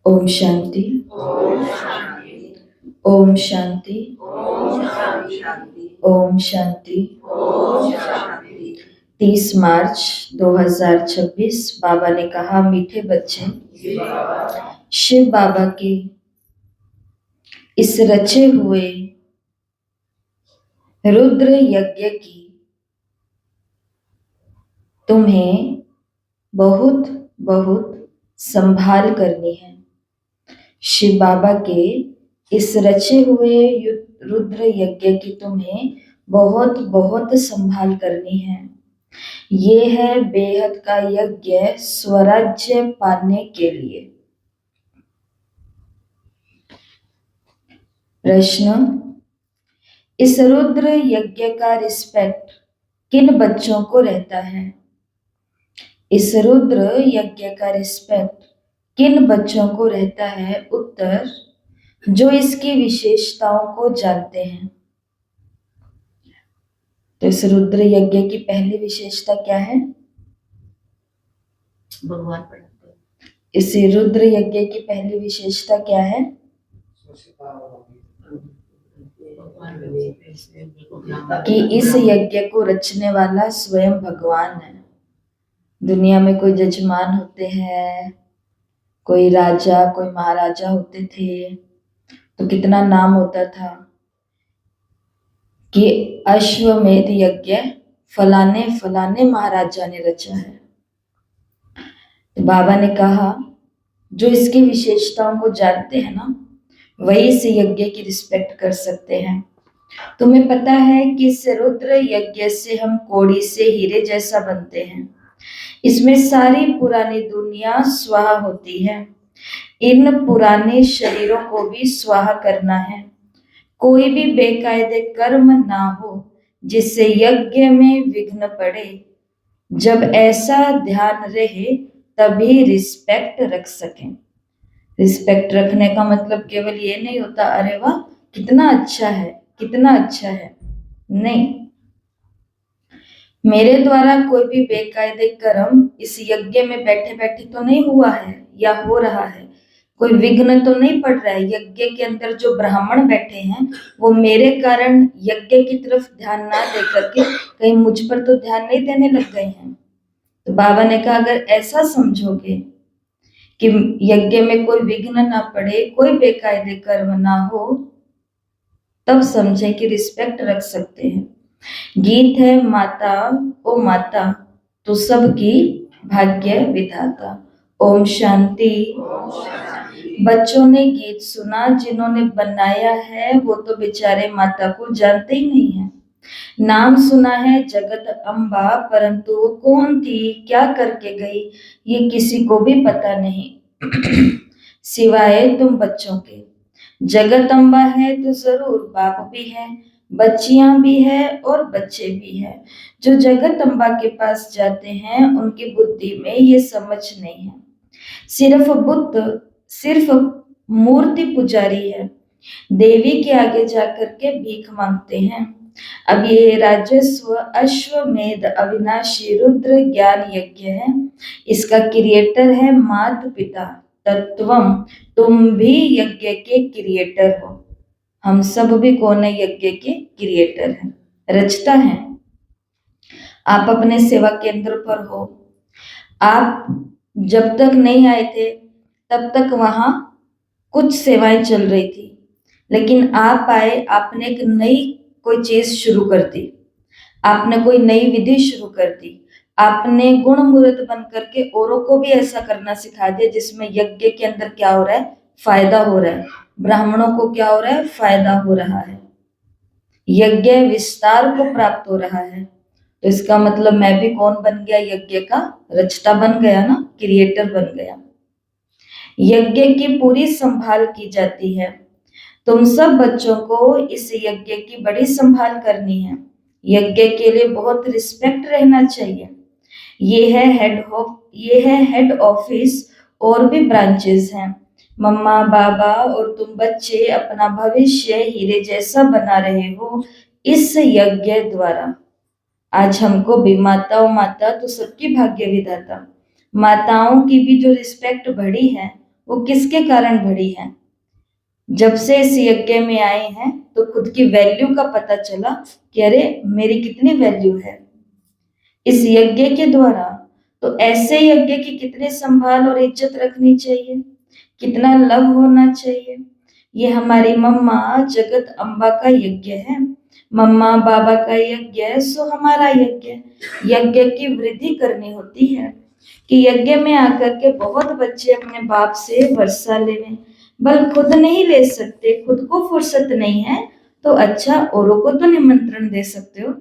ओम शांति। ओम शांति। ओम शांति। ओम शांति। ओम शांति। ओम शांति। 30 मार्च 2026 बाबा ने कहा, मीठे बच्चे, शिव बाबा के इस रचे हुए रुद्र यज्ञ की तुम्हें बहुत बहुत संभाल करनी है। शिव बाबा के इस रचे हुए रुद्र यज्ञ की तुम्हें बहुत बहुत संभाल करनी है। ये है बेहद का यज्ञ स्वराज्य पाने के लिए। प्रश्न, इस रुद्र यज्ञ का रिस्पेक्ट किन बच्चों को रहता है? इस रुद्र यज्ञ का रिस्पेक्ट किन बच्चों को रहता है? उत्तर, जो इसकी विशेषताओं को जानते हैं। तो इस रुद्र यज्ञ की पहली विशेषता क्या है? भगवान पढ़ाते हैं। इस रुद्र यज्ञ की पहली विशेषता क्या है? कि इस यज्ञ को रचने वाला स्वयं भगवान है। दुनिया में कोई जजमान होते हैं, कोई राजा, कोई महाराजा होते थे, तो कितना नाम होता था कि अश्वमेध यज्ञ फलाने फलाने महाराजा ने रचा है। तो बाबा ने कहा, जो इसकी विशेषताओं को जानते हैं ना, वही इस यज्ञ की रिस्पेक्ट कर सकते हैं। तुम्हें पता है कि इस रुद्र यज्ञ से हम कौड़ी से हीरे जैसा बनते हैं। इसमें सारी पुरानी दुनिया स्वाहा होती है। इन पुराने शरीरों को भी स्वाहा करना है। कोई भी बेकायदे कर्म ना हो जिससे यज्ञ में विघ्न पड़े। जब ऐसा ध्यान रहे तभी रिस्पेक्ट रख सकें। रिस्पेक्ट रखने का मतलब केवल ये नहीं होता, अरे वाह कितना अच्छा है, कितना अच्छा है, नहीं। मेरे द्वारा कोई भी बेकायदे कर्म इस यज्ञ में बैठे बैठे तो नहीं हुआ है या हो रहा है। कोई विघ्न तो नहीं पड़ रहा है। यज्ञ के अंदर जो ब्राह्मण बैठे हैं वो मेरे कारण यज्ञ की तरफ ध्यान ना दे करके कहीं मुझ पर तो ध्यान नहीं देने लग गए हैं। तो बाबा ने कहा, अगर ऐसा समझोगे कि यज्ञ में कोई विघ्न ना पड़े, कोई बेकायदे कर्म ना हो, तब समझे कि रिस्पेक्ट रख सकते हैं। गीत है, माता ओ माता तू सबकी भाग्य विधाता। ओम शांति। बच्चों ने गीत सुना, जिन्होंने बनाया है वो तो बेचारे माता को जानते ही नहीं है। नाम सुना है जगत अम्बा, परंतु वो कौन थी, क्या करके गई, ये किसी को भी पता नहीं सिवाय तुम बच्चों के। जगत अम्बा है तो जरूर बाप भी है, बच्चियां भी है और बच्चे भी हैं। जो जगत अम्बा के पास जाते हैं उनकी बुद्धि में ये समझ नहीं है। सिर्फ मूर्ति पुजारी है, देवी के आगे जाकर के भीख मांगते हैं। अब ये राजस्व अश्वमेध अविनाशी रुद्र ज्ञान यज्ञ है। इसका क्रिएटर है माता पिता तत्वम। तुम भी यज्ञ के क्रिएटर हो। हम सब भी कौन है? यज्ञ के क्रिएटर हैं, रचता है। आप अपने सेवा केंद्र पर हो। आप जब तक नहीं आए थे तब तक वहां कुछ सेवाएं चल रही थी, लेकिन आप आए, आपने एक नई कोई चीज शुरू कर दी, आपने कोई नई विधि शुरू कर दी, आपने गुण मुहूर्त बन करके औरों को भी ऐसा करना सिखा दिया जिसमें यज्ञ के अंदर क्या हो रहा है? फायदा हो रहा है। ब्राह्मणों को क्या हो रहा है? फायदा हो रहा है, यज्ञ विस्तार को प्राप्त हो रहा है। तो इसका मतलब मैं भी कौन बन गया? यज्ञ का रचता बन गया ना, क्रिएटर बन गया। यज्ञ की पूरी संभाल की जाती है। तुम सब बच्चों को इस यज्ञ की बड़ी संभाल करनी है। यज्ञ के लिए बहुत रिस्पेक्ट रहना चाहिए। ये है हेड ऑफिस, और भी ब्रांचेस हैं। मम्मा पापा और तुम बच्चे अपना भविष्य हीरे जैसा बना रहे हो इस यज्ञ द्वारा। आज हमको भी माता और माता तो सबकी भाग्य विधाता, माताओं की भी जो रिस्पेक्ट बढ़ी है वो किसके कारण बढ़ी है? जब से इस यज्ञ में आए हैं तो खुद की वैल्यू का पता चला कि अरे मेरी कितनी वैल्यू है इस यज्ञ के द्वारा। तो ऐसे यज्ञ की कितनी संभाल और इज्जत रखनी चाहिए, कितना लव होना चाहिए। ये हमारी मम्मा जगत अम्बा का यज्ञ है, मम्मा बाबा का यज्ञ है, सो हमारा यज्ञ। यज्ञ की वृद्धि करनी होती है कि यज्ञ में आकर के बहुत बच्चे अपने बाप से वर्षा लेवें, बल खुद नहीं ले सकते, खुद को फुर्सत नहीं है, तो अच्छा औरों को तो निमंत्रण दे सकते हो।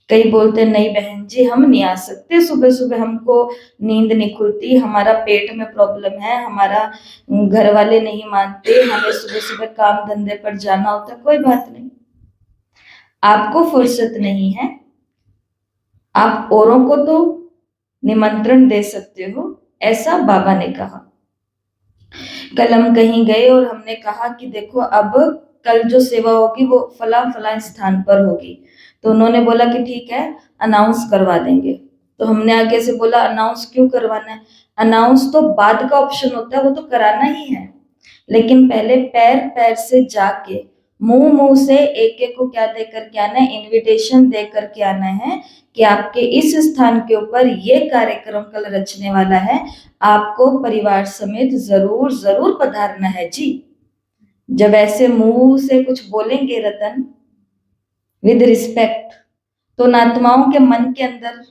कई बोलते नहीं बहन जी हम नहीं आ सकते, सुबह सुबह हमको नींद नहीं खुलती, हमारा पेट में प्रॉब्लम है, हमारा घर वाले नहीं मानते, हमें सुबह सुबह काम धंधे पर जाना होता है। कोई बात नहीं, आपको फुर्सत नहीं है, आप औरों को तो निमंत्रण दे सकते हो, ऐसा बाबा ने कहा। कल हम कहीं गए और हमने कहा कि देखो अब कल जो सेवा होगी वो फला फला स्थान पर होगी। तो उन्होंने बोला कि ठीक है अनाउंस करवा देंगे। तो हमने आगे से बोला अनाउंस क्यों करवाना है? अनाउंस तो बाद का ऑप्शन होता है, वो तो कराना ही है, लेकिन पहले पैर पैर से जाके मुंह मुंह से एक एक को क्या दे करके आना है? इनविटेशन दे करके आना है कि आपके इस स्थान के ऊपर ये कार्यक्रम कल रचने वाला है, आपको परिवार समेत जरूर जरूर पधारना है जी। जब ऐसे मुंह से कुछ बोलेंगे रतन विद रिस्पेक्ट, तो आत्माओं के मन के अंदर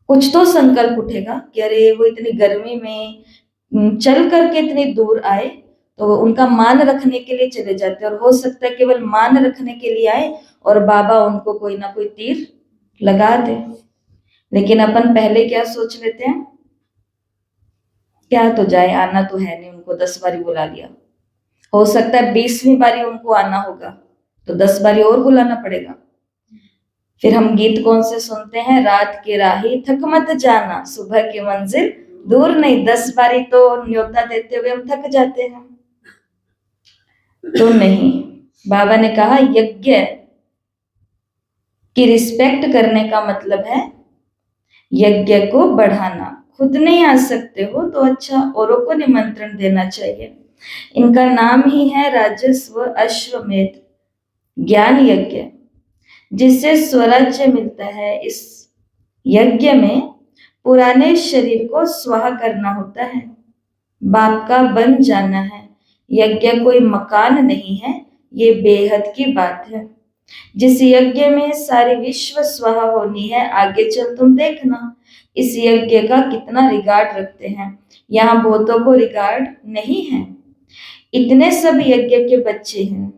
कुछ तो संकल्प उठेगा कि अरे वो इतनी गर्मी में चल करके इतनी दूर आए, तो उनका मान रखने के लिए चले जाते हैं, और हो सकता है केवल मान रखने के लिए आए और बाबा उनको कोई ना कोई तीर लगा दे। लेकिन अपन पहले क्या सोच लेते हैं, क्या तो जाए, आना तो है नहीं, उनको 10 बारी बुला लिया, हो सकता है 20वीं बारी उनको आना होगा तो 10 बारी और बुलाना पड़ेगा। फिर हम गीत कौन से सुनते हैं, रात की राही थक मत जाना, सुबह की मंजिल दूर नहीं। 10 बारी तो न्योता देते हुए हम थक जाते हैं। तो नहीं, बाबा ने कहा यज्ञ की रिस्पेक्ट करने का मतलब है यज्ञ को बढ़ाना। खुद नहीं आ सकते हो तो अच्छा औरों को निमंत्रण देना चाहिए। इनका नाम ही है राजस्व अश्वमेध ज्ञान यज्ञ, जिससे स्वराज्य मिलता है। इस यज्ञ में पुराने शरीर को स्वाहा करना होता है, बाप का बन जाना है। यज्ञ कोई मकान नहीं है, ये बेहद की बात है। जिस यज्ञ में सारी विश्व स्वाहा होनी है, आगे चल तुम देखना इस यज्ञ का कितना रिगार्ड रखते हैं। यहाँ बहुतों को रिगार्ड नहीं है। इतने सब यज्ञ के बच्चे हैं,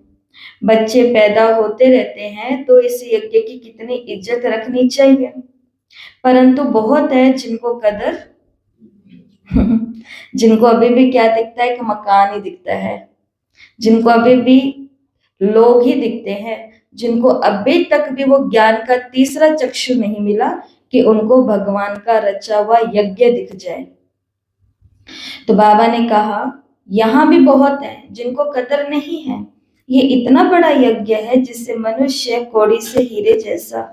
बच्चे पैदा होते रहते हैं, तो इस यज्ञ की कितनी इज्जत रखनी चाहिए। परंतु बहुत है जिनको कदर जिनको अभी भी क्या दिखता है, एक मकान ही दिखता है, जिनको अभी भी लोग ही दिखते हैं, जिनको अभी तक भी वो ज्ञान का तीसरा चक्षु नहीं मिला कि उनको भगवान का रचा हुआ यज्ञ दिख जाए। तो बाबा ने कहा यहाँ भी बहुत है जिनको कदर नहीं है। ये इतना बड़ा यज्ञ है जिससे मनुष्य कौड़ी से हीरे जैसा,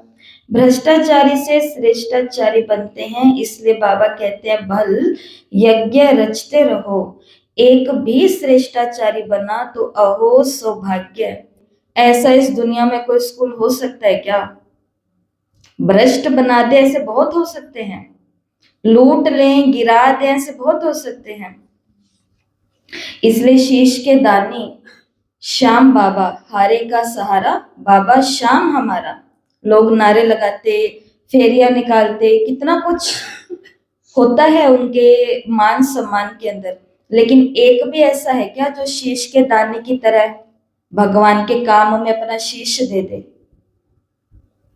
भ्रष्टाचारी से श्रेष्ठाचारी बनते हैं। इसलिए बाबा कहते हैं भल यज्ञ रचते रहो, एक भी श्रेष्ठाचारी बना तो अहो सौभाग्य। ऐसा इस दुनिया में कोई स्कूल हो सकता है क्या? भ्रष्ट बना दे ऐसे बहुत हो सकते हैं, लूट लें गिरा दें ऐसे बहुत हो सकते हैं। इसलिए शीश के दानी श्याम बाबा, हारे का सहारा बाबा श्याम हमारा। लोग नारे लगाते, फेरियां निकालते, कितना कुछ होता है उनके मान सम्मान के अंदर, लेकिन एक भी ऐसा है क्या जो शीश के दाने की तरह भगवान के काम में अपना शीश दे दे?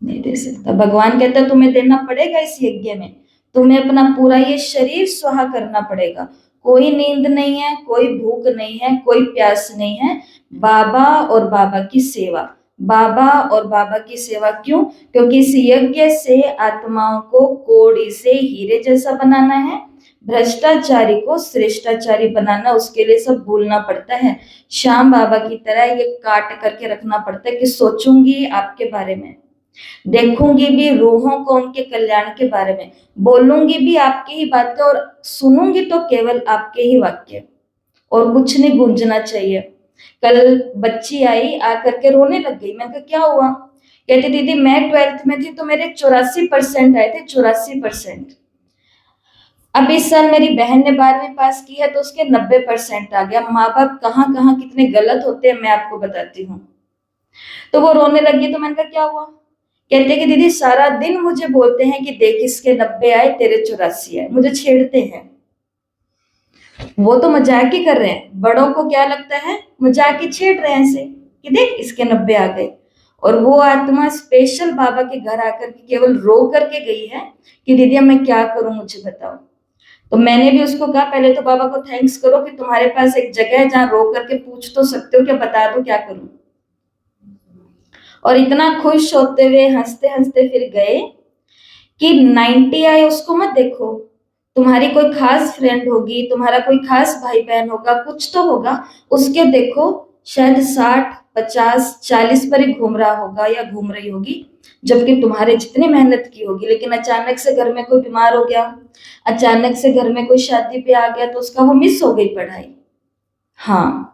नहीं दे सकता। भगवान कहता है तुम्हें देना पड़ेगा इस यज्ञ में, तुम्हें अपना पूरा ये शरीर स्वाहा करना पड़ेगा। कोई नींद नहीं है, कोई भूख नहीं है, कोई प्यास नहीं है, बाबा और बाबा की सेवा। बाबा और बाबा की सेवा क्यों? क्योंकि इस यज्ञ से आत्माओं को कौड़ी से हीरे जैसा बनाना है, भ्रष्टाचारी को श्रेष्ठाचारी बनाना, उसके लिए सब भूलना पड़ता है। श्याम बाबा की तरह ये काट करके रखना पड़ता है कि सोचूंगी आपके बारे में, देखूंगी भी रूहों को उनके कल्याण के बारे में, बोलूंगी भी आपकी ही बातें और सुनूंगी तो केवल आपके ही वाक्य, और कुछ नहीं गूंजना चाहिए। कल बच्ची आई आकर के रोने लग गई। मैंने कहा क्या हुआ? कहती दीदी मैं 12th में थी तो मेरे 84% आए थे, 84%। अब इस साल मेरी बहन ने 12वीं पास की है तो उसके 90% आ गया। माँ बाप कहाँ कहाँ कितने गलत होते हैं मैं आपको बताती हूँ। तो वो रोने लगी तो मैंने कहा क्या हुआ? कहते कि दीदी सारा दिन मुझे बोलते हैं कि देख इसके 90 आए तेरे 84 आए, मुझे छेड़ते हैं। वो तो मजाक ही कर रहे हैं, बड़ों को क्या लगता है मजाक ही छेड़ रहे हैं ऐसे कि देख इसके 90 आ गए। और वो आत्मा स्पेशल बाबा के घर आकर के केवल रो करके गई है कि दीदी अब मैं क्या करूं मुझे बताओ। तो मैंने भी उसको कहा पहले तो बाबा को थैंक्स करो कि तुम्हारे पास एक जगह है जहां रो करके पूछ तो सकते हो कि बता दो क्या करूं। और इतना खुश होते हुए हंसते हंसते फिर गए कि 90 आए उसको मत देखो, तुम्हारी कोई खास फ्रेंड होगी, तुम्हारा कोई खास भाई बहन होगा, कुछ तो होगा, उसके देखो शायद 60 50 40 पर ही घूम रहा होगा या घूम रही होगी, जबकि तुम्हारे जितनी मेहनत की होगी। लेकिन अचानक से घर में कोई बीमार हो गया, अचानक से घर में कोई शादी पे आ गया तो उसका वो मिस हो गई पढ़ाई। हाँ,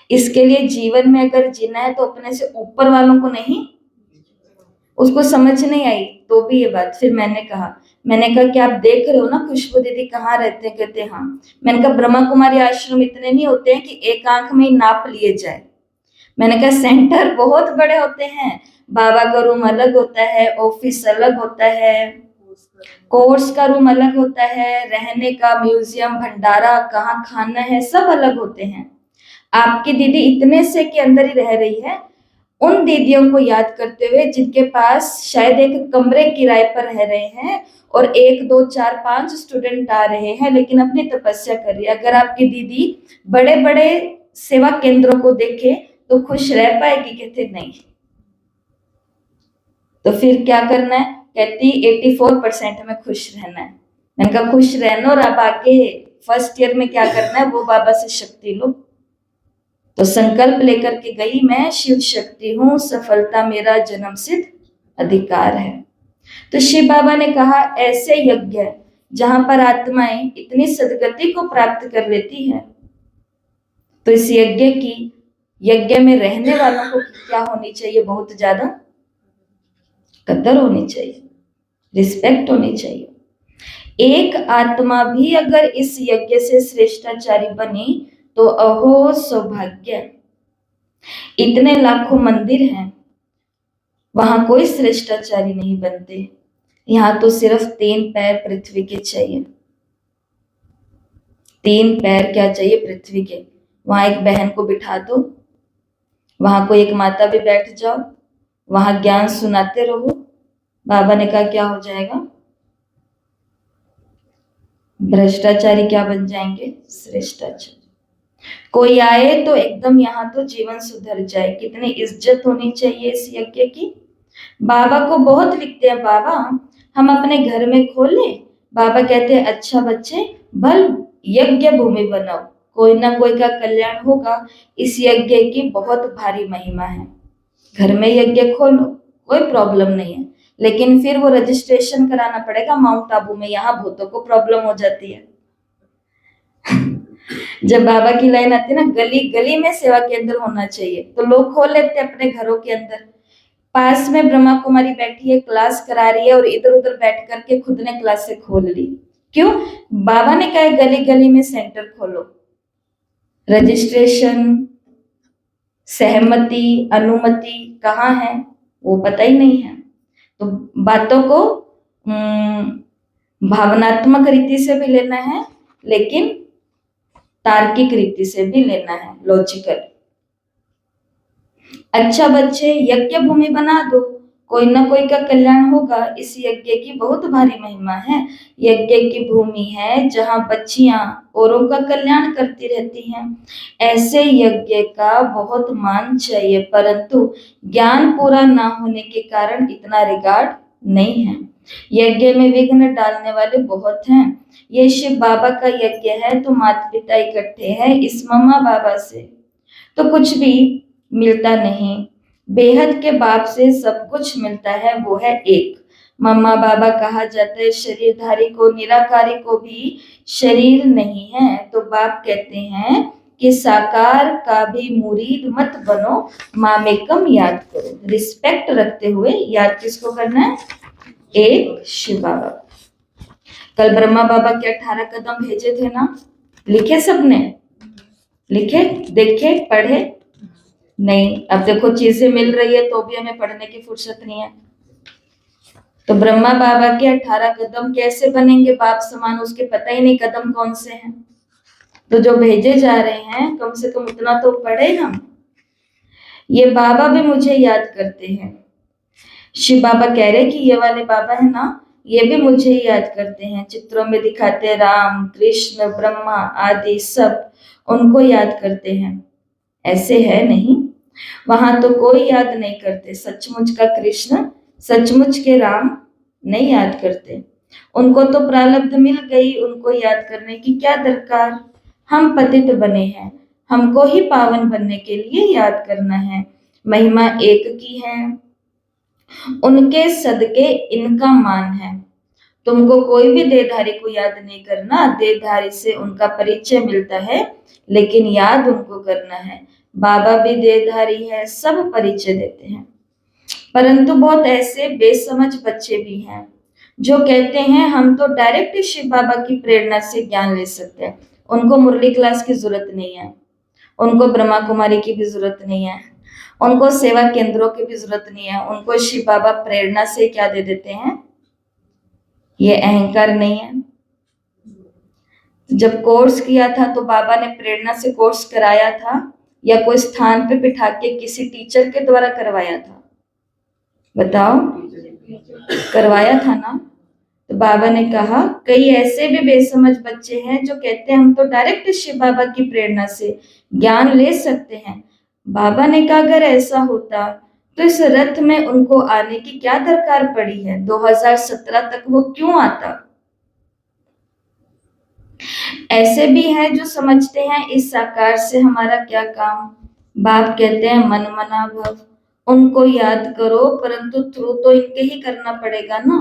इसके लिए जीवन में अगर जीना है तो अपने से ऊपर वालों को नहीं। उसको समझ नहीं आई तो भी ये बात फिर मैंने कहा कि आप देख रहे हो ना खुशबू दीदी कहाँ रहते हैं? कहते हाँ। मैंने कहा ब्रह्मा कुमारी आश्रम इतने नहीं होते हैं कि एक आंख में ही नाप लिए जाए। मैंने कहा सेंटर बहुत बड़े होते हैं, बाबा का रूम अलग होता है, ऑफिस अलग होता है, कोर्स का रूम अलग होता है, रहने का म्यूजियम भंडारा कहाँ खाना है सब अलग होते हैं। आपकी दीदी इतने से के अंदर ही रह रही है, उन दीदियों को याद करते हुए जिनके पास शायद एक कमरे किराए पर रह रहे हैं और 1 2 4 5 स्टूडेंट आ रहे हैं लेकिन अपनी तपस्या कर रही है। अगर आपकी दीदी बड़े बड़े सेवा केंद्रों को देखे तो खुश रह पाएगी? कहते नहीं। तो फिर क्या करना है? कहती 84% में खुश रहना है। मैंने कहा खुश रहना, और अब आगे फर्स्ट ईयर में क्या करना है वो बाबा से शक्ति लो। तो संकल्प लेकर के गई, मैं शिव शक्ति हूँ, सफलता मेरा जन्म सिद्ध अधिकार है। तो शिव बाबा ने कहा ऐसे यज्ञ जहां पर आत्माएं इतनी सदगति को प्राप्त कर लेती है तो इस यज्ञ में रहने वालों को क्या होनी चाहिए? बहुत ज्यादा कदर होनी चाहिए, रिस्पेक्ट होनी चाहिए। एक आत्मा भी अगर इस यज्ञ से श्रेष्ठाचारी बनी तो अहो सौभाग्य। इतने लाखों मंदिर हैं, वहां कोई श्रेष्ठाचारी नहीं बनते। यहाँ तो सिर्फ 3 पैर पृथ्वी के चाहिए। 3 पैर क्या चाहिए? पृथ्वी के। वहां एक बहन को बिठा दो, वहां कोई एक माता भी बैठ जाओ, वहां ज्ञान सुनाते रहो। बाबा ने कहा क्या हो जाएगा? भ्रष्टाचारी क्या बन जाएंगे? श्रेष्ठाचारी। कोई आए तो एकदम यहाँ तो जीवन सुधर जाए। कितनी इज्जत होनी चाहिए इस यज्ञ की। बाबा को बहुत लिखते हैं, बाबा हम अपने घर में खोले। बाबा कहते हैं अच्छा बच्चे भल यज्ञ भूमि बनाओ, कोई ना कोई का कल्याण होगा। इस यज्ञ की बहुत भारी महिमा है। घर में यज्ञ खोलो, कोई प्रॉब्लम नहीं है, लेकिन फिर वो रजिस्ट्रेशन कराना पड़ेगा माउंट आबू में। यहाँ भूतों को प्रॉब्लम हो जाती है। जब बाबा की लाइन आती है ना, गली गली में सेवा केंद्र होना चाहिए, तो लोग खोल लेते हैं अपने घरों के अंदर। पास में ब्रह्मा कुमारी बैठी है, क्लास करा रही है, और इधर उधर बैठ करके खुद ने क्लास से खोल ली। क्यों? बाबा ने कहा गली गली में सेंटर खोलो। रजिस्ट्रेशन, सहमति, अनुमति कहाँ है वो पता ही नहीं है। तो बातों को भावनात्मक रीति से भी लेना है, लेकिन तार्किक रीति से भी लेना है, लॉजिकल। अच्छा बच्चे यज्ञ भूमि बना दो, कोई ना कोई का कल्याण होगा। इस यज्ञ की बहुत भारी महिमा है। यज्ञ की भूमि है जहां बच्चियां औरों का कल्याण करती रहती हैं। ऐसे यज्ञ का बहुत मान चाहिए, परंतु ज्ञान पूरा ना होने के कारण इतना रिगार्ड नहीं है। यज्ञ में विघ्न डालने वाले बहुत हैं। ये शिव बाबा का यज्ञ है तो माता पिता इकट्ठे हैं। इस मम्मा बाबा से तो कुछ भी मिलता नहीं। बेहद के बाप से सब कुछ मिलता है, वो है एक। मम्मा बाबा कहा जाता है, शरीरधारी को, निराकारी को भी शरीर नहीं है। तो बाप कहते हैं कि साकार का भी मुरीद मत बनो, मामेकम याद करो। रिस्पेक्ट रखते हुए याद किसको करना है? एक शिव बाबा। कल ब्रह्मा बाबा के 18 कदम भेजे थे ना, लिखे सबने? लिखे, देखे, पढ़े? नहीं। अब देखो चीजें मिल रही है तो भी हमें पढ़ने की फुर्सत नहीं है। तो ब्रह्मा बाबा के 18 कदम कैसे बनेंगे बाप समान, उसके पता ही नहीं कदम कौन से हैं। तो जो भेजे जा रहे हैं कम से कम उतना तो पढ़े हम। ये बाबा भी मुझे याद करते हैं। शिव बाबा कह रहे कि ये वाले बाबा है ना, ये भी मुझे याद करते हैं। चित्रों में दिखाते हैं राम, कृष्ण, ब्रह्मा आदि सब, उनको याद करते हैं। ऐसे है नहीं, वहां तो कोई याद नहीं करते। सचमुच का कृष्ण, सचमुच के राम नहीं याद करते। उनको तो प्रारब्ध मिल गई, उनको याद करने की क्या दरकार। हम पतित बने हैं, हमको ही पावन बनने के लिए याद करना है। महिमा एक की है, उनके सदके इनका मान है। तुमको कोई भी देहधारी को याद नहीं करना, देहधारी से उनका परिचय मिलता है, लेकिन याद उनको करना है। बाबा भी देहधारी है, सब परिचय देते हैं। परंतु बहुत ऐसे बेसमझ बच्चे भी हैं जो कहते हैं हम तो डायरेक्ट शिव बाबा की प्रेरणा से ज्ञान ले सकते हैं, उनको मुरली क्लास की जरूरत नहीं है, उनको ब्रह्मा कुमारी की भी जरूरत नहीं है, उनको सेवा केंद्रों की भी जरूरत नहीं है। उनको शिव बाबा प्रेरणा से क्या दे देते हैं? ये अहंकार नहीं है। जब कोर्स किया था तो बाबा ने प्रेरणा से कोर्स कराया था या कोई स्थान पे बिठा के किसी टीचर के द्वारा करवाया था? बताओ, करवाया था ना। तो बाबा ने कहा कई ऐसे भी बेसमझ बच्चे हैं जो कहते हैं हम तो डायरेक्ट शिव बाबा की प्रेरणा से ज्ञान ले सकते हैं। बाबा ने कहा अगर ऐसा होता तो इस रथ में उनको आने की क्या दरकार पड़ी है? 2017 तक वो क्यों आता? ऐसे भी हैं जो समझते हैं इस साकार से हमारा क्या काम। बाप कहते हैं मन मना भव, उनको याद करो, परंतु थ्रू तो इनके ही करना पड़ेगा ना।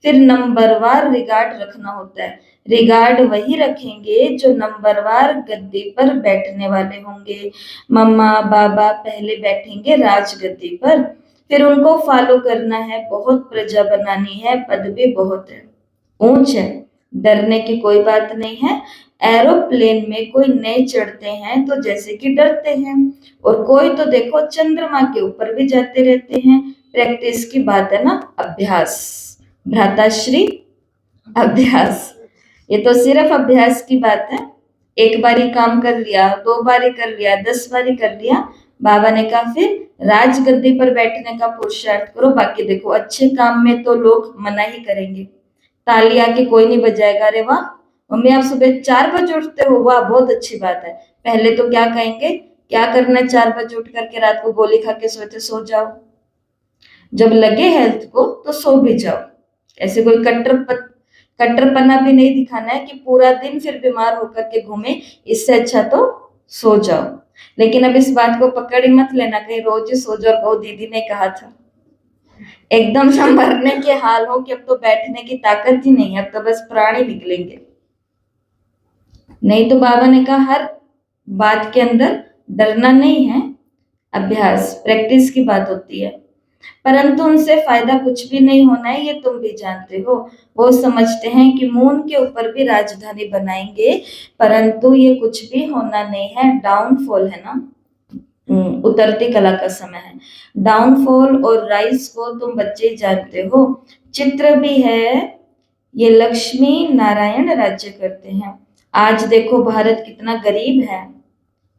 फिर नंबरवार रिगार्ड रखना होता है। रिगार्ड वही रखेंगे जो नंबरवार गद्दी पर बैठने वाले होंगे। मम्मा बाबा पहले बैठेंगे राजगद्दी पर, फिर उनको फॉलो करना है। बहुत प्रजा बनानी है, पद भी बहुत है, ऊंच है, डरने की कोई बात नहीं है। एरोप्लेन में कोई नए चढ़ते हैं तो जैसे कि डरते हैं, और कोई तो देखो चंद्रमा के ऊपर भी जाते रहते हैं। प्रैक्टिस की बात है ना, अभ्यास, भ्राताश्री अभ्यास। ये तो सिर्फ अभ्यास की बात है। एक बारी काम कर लिया, 2 बारी कर लिया, 10 बारी कर लिया, बाबा ने कहा फिर राजगद्दी पर बैठने का पुरुषार्थ करो। बाकी देखो अच्छे काम में तो लोग मना ही करेंगे, ताली आके कोई नहीं बजाएगा, अरे वाह मम्मी आप सुबह 4 बजे उठते हो, वाह बहुत अच्छी बात है। पहले तो क्या कहेंगे, क्या करना है 4 बजे उठ करके, रात को गोली खा के सोते, सो जाओ, जब लगे हेल्थ को तो सो भी जाओ। ऐसे कोई कट्टरपना भी नहीं दिखाना है कि पूरा दिन फिर बीमार होकर के घूमे, इससे अच्छा तो सो जाओ। लेकिन अब इस बात को पकड़ ही मत लेना, कहीं रोज ही सो जाओ, कहो दीदी ने कहा था। एकदम से मरने के हाल हो कि अब तो बैठने की ताकत ही नहीं है, अब तो बस प्राण ही निकलेंगे। नहीं तो बाबा ने कहा हर बात के अंदर डरना नहीं है, अभ्यास प्रैक्टिस की बात होती है। परंतु उनसे फायदा कुछ भी नहीं होना है, ये तुम भी जानते हो। वो समझते हैं कि मून के ऊपर भी राजधानी बनाएंगे, परंतु ये कुछ भी होना नहीं है, डाउनफॉल है ना। उतरती कला का समय है। डाउनफॉल और राइज को तुम बच्चे जानते हो। चित्र भी है, ये लक्ष्मी नारायण राज्य करते हैं। आज देखो भारत कितना गरीब है,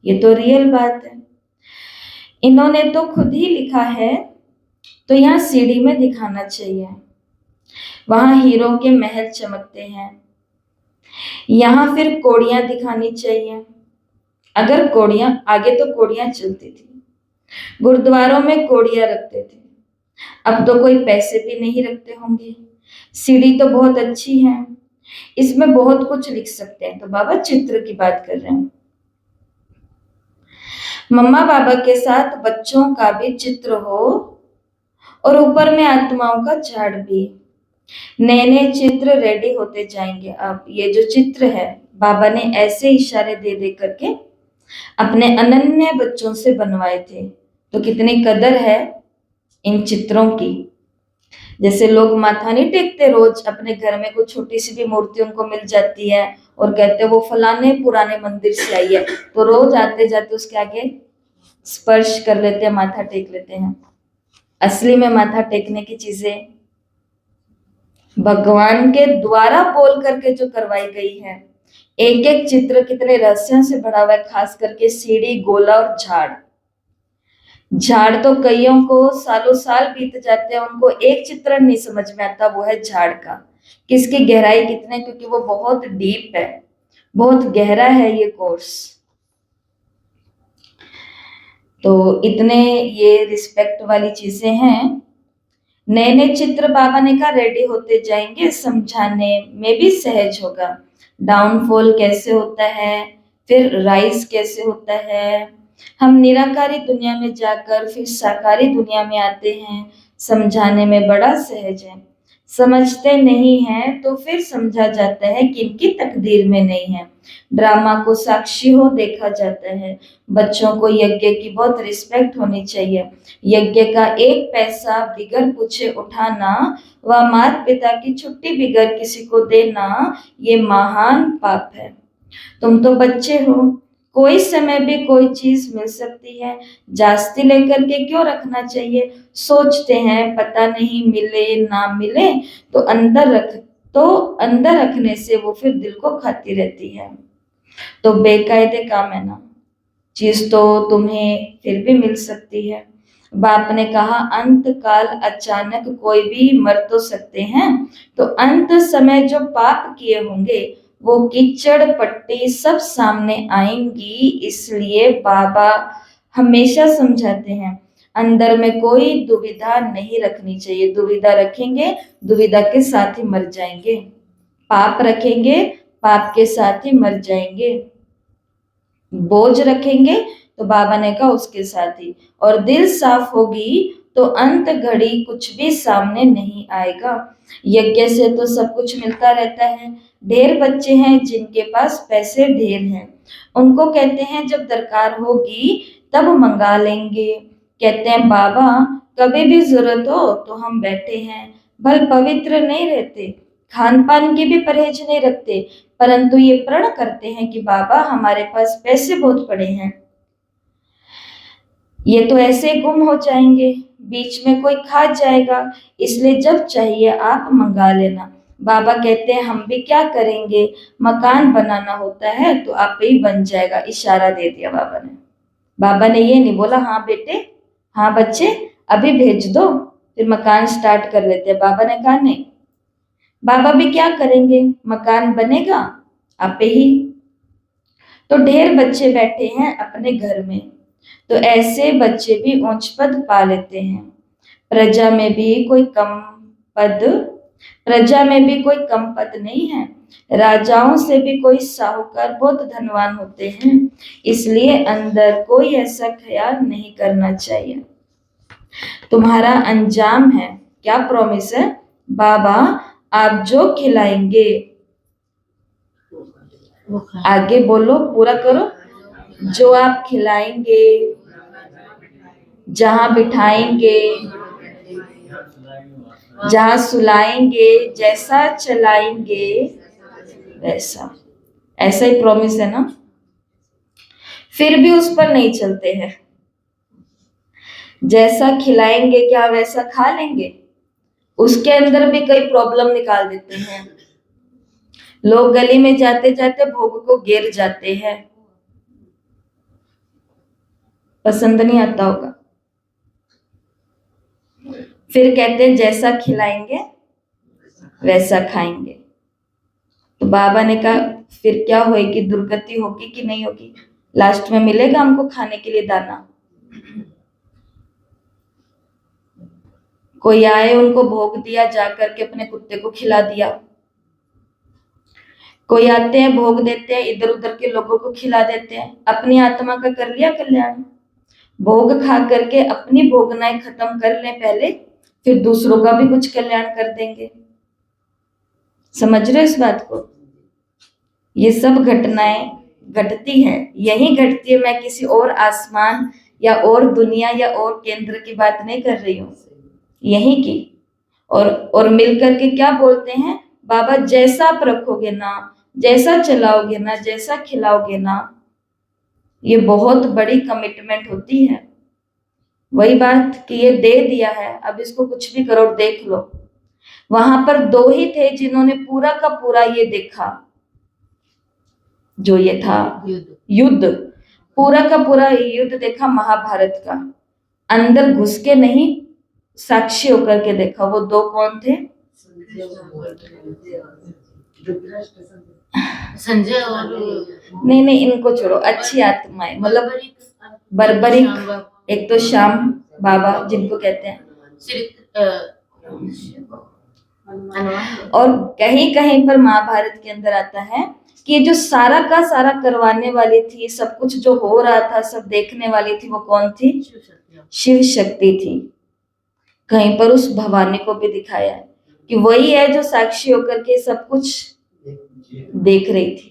ये तो रियल बात है। इन्होंने तो खुद ही लिखा है, तो यहाँ सीढ़ी में दिखाना चाहिए। वहां हीरों के महल चमकते हैं, यहाँ फिर कोड़ियां दिखानी चाहिए। अगर कोड़ियां, आगे तो कोड़ियां चलती थी, गुरुद्वारों में कोड़ियां रखते थे, अब तो कोई पैसे भी नहीं रखते होंगे। सीढ़ी तो बहुत अच्छी है, इसमें बहुत कुछ लिख सकते हैं। तो बाबा चित्र की बात कर रहे हैं। मम्मा पापा के साथ बच्चों का भी चित्र हो और ऊपर में आत्माओं का झाड़ भी। नए नए चित्र रेडी होते जाएंगे। अब ये जो चित्र है बाबा ने ऐसे इशारे दे दे करके अपने अनन्य बच्चों से बनवाए थे। तो कितनी कदर है इन चित्रों की। जैसे लोग माथा नहीं टेकते रोज अपने घर में कोई छोटी सी भी मूर्ति उनको मिल जाती है और कहते हैं वो फलाने पुराने मंदिर से आई है, तो रोज आते जाते उसके आगे स्पर्श कर लेते हैं, माथा टेक लेते हैं। असली में माथा टेकने की चीजें भगवान के द्वारा बोल करके जो करवाई गई है। एक एक चित्र कितने रहस्यों से भरा हुआ है, खास करके सीढ़ी, गोला और झाड़। झाड़ तो कईयों को सालों साल बीत जाते हैं, उनको एक चित्र नहीं समझ में आता, वो है झाड़ का किसकी गहराई कितने, क्योंकि वो बहुत डीप है, बहुत गहरा है ये कोर्स। तो इतने ये रिस्पेक्ट वाली चीजें हैं। नए नए चित्र बाबा ने कहा रेडी होते जाएंगे, समझाने में भी सहज होगा। डाउनफॉल कैसे होता है, फिर राइज कैसे होता है। हम निराकारी दुनिया में जाकर फिर साकारी दुनिया में आते हैं, समझाने में बड़ा सहज है। समझते नहीं हैं तो फिर समझा जाता है कि इनकी तकदीर में नहीं है। ड्रामा को साक्षी हो देखा जाता है। बच्चों को यज्ञ की बहुत रिस्पेक्ट होनी चाहिए। यज्ञ का एक पैसा बिगर पूछे उठाना व माता पिता की छुट्टी बिगर किसी को देना, ये महान पाप है। तुम तो बच्चे हो, कोई समय भी कोई चीज मिल सकती है, जास्ती लेकर के क्यों रखना चाहिए। सोचते हैं पता नहीं मिले ना मिले, तो अंदर रखने से वो फिर दिल को खाती रहती है। तो बेकायदे काम है ना, चीज तो तुम्हें फिर भी मिल सकती है। बाप ने कहा अंत काल अचानक कोई भी मर तो सकते हैं, तो अंत समय जो पाप किए होंगे वो कीचड़ पट्टी सब सामने आएंगी। इसलिए बाबा हमेशा समझाते हैं अंदर में कोई दुविधा नहीं रखनी चाहिए। दुविधा रखेंगे, दुविधा के साथ ही मर जाएंगे। पाप रखेंगे, पाप के साथ ही मर जाएंगे। बोझ रखेंगे तो बाबा ने कहा उसके साथ ही। और दिल साफ होगी तो अंत घड़ी कुछ भी सामने नहीं आएगा। यज्ञ से तो सब कुछ मिलता रहता है। ढेर बच्चे हैं जिनके पास पैसे ढेर हैं, उनको कहते हैं जब दरकार होगी तब मंगा लेंगे। कहते हैं बाबा कभी भी जरूरत हो तो हम बैठे हैं। भल पवित्र नहीं रहते, खान पान की भी परहेज नहीं रखते, परंतु ये प्रण करते हैं कि बाबा हमारे पास पैसे बहुत पड़े हैं, ये तो ऐसे गुम हो जाएंगे, बीच में कोई खा जाएगा, इसलिए जब चाहिए आप मंगा लेना। बाबा कहते हैं हम भी क्या करेंगे, मकान बनाना होता है तो आप ही बन जाएगा। इशारा दे दिया बाबा ने। बाबा ने ये नहीं बोला हाँ बेटे, हाँ बच्चे अभी भेज दो फिर मकान स्टार्ट कर लेते हैं। बाबा ने कहा नहीं, बाबा भी क्या करेंगे, मकान बनेगा आप ही। तो ढेर बच्चे बैठे हैं अपने घर में, तो ऐसे बच्चे भी ऊंच पद पा लेते हैं। प्रजा में भी कोई कम पद प्रजा में भी कोई कम पद नहीं है। राजाओं से भी कोई साहूकार बहुत धनवान होते हैं। इसलिए अंदर कोई ऐसा ख्याल नहीं करना चाहिए। तुम्हारा अंजाम है, क्या प्रॉमिस है, बाबा आप जो खिलाएंगे, आगे बोलो पूरा करो, जो आप खिलाएंगे, जहां बिठाएंगे, जहां सुलाएंगे, जैसा चलाएंगे वैसा। ऐसा ही प्रॉमिस है ना। फिर भी उस पर नहीं चलते हैं। जैसा खिलाएंगे क्या वैसा खा लेंगे, उसके अंदर भी कई प्रॉब्लम निकाल देते हैं। लोग गली में जाते जाते भोग को गिर जाते हैं, पसंद नहीं आता होगा। फिर कहते हैं जैसा खिलाएंगे वैसा खाएंगे। तो बाबा ने कहा फिर क्या होगी, दुर्गति होगी कि नहीं होगी, लास्ट में मिलेगा हमको खाने के लिए दाना। कोई आए उनको भोग दिया, जा करके अपने कुत्ते को खिला दिया। कोई आते हैं, भोग देते हैं, इधर उधर के लोगों को खिला देते हैं, अपनी आत्मा का कर लिया कल्याण। भोग खा करके अपनी भोगनाएं खत्म कर लें पहले, फिर दूसरों का भी कुछ कल्याण कर देंगे। समझ रहे हो इस बात को? ये सब घटनाएं घटती है, यही घटती है। मैं किसी और आसमान या और दुनिया या और केंद्र की बात नहीं कर रही हूँ, यही की। और मिलकर के क्या बोलते हैं बाबा, जैसा आप रखोगे ना, जैसा चलाओगे ना, जैसा खिलाओगे ना, ये बहुत बड़ी कमिटमेंट होती है। वही बात कि ये दे दिया है, अब इसको कुछ भी करो, देख लो। वहां पर दो ही थे जिन्होंने पूरा का पूरा ये देखा, जो ये था युद्ध, पूरा का पूरा युद्ध देखा महाभारत का, अंदर घुस के नहीं, साक्षी होकर के देखा। वो दो कौन थे? संजय और नहीं, इनको छोड़ो, अच्छी आत्माएं, मतलब बर्बरिक। एक तो श्याम बाबा जिनको कहते हैं, और कहीं कहीं पर महाभारत के अंदर आता है कि जो सारा का सारा करवाने वाली थी, सब कुछ जो हो रहा था सब देखने वाली थी, वो कौन थी? शिव शक्ति थी। कहीं पर उस भवानी को भी दिखाया है कि वही है जो साक्षी होकर के सब कुछ देख रही थी,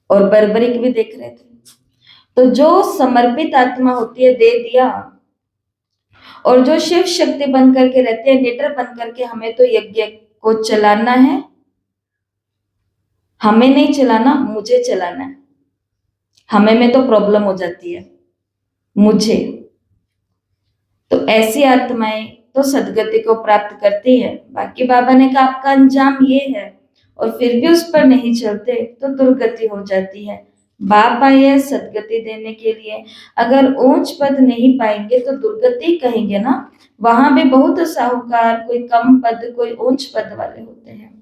और बर्बरिक भी देख रहे थे। तो जो समर्पित आत्मा होती है, दे दिया, और जो शिव शक्ति बन करके रहते हैं, निडर बन करके, हमें तो यज्ञ को चलाना है, हमें नहीं चलाना, मुझे चलाना है। हमें में तो प्रॉब्लम हो जाती है, मुझे। तो ऐसी आत्माएं तो सदगति को प्राप्त करती है। बाकी बाबा ने कहा आपका अंजाम ये है, और फिर भी उस पर नहीं चलते तो दुर्गति हो जाती है। बाप आए हैं सदगति देने के लिए। अगर ऊंच पद नहीं पाएंगे तो दुर्गति कहेंगे ना। वहां भी बहुत साहूकार, कोई कम पद, कोई ऊंच पद वाले होते हैं।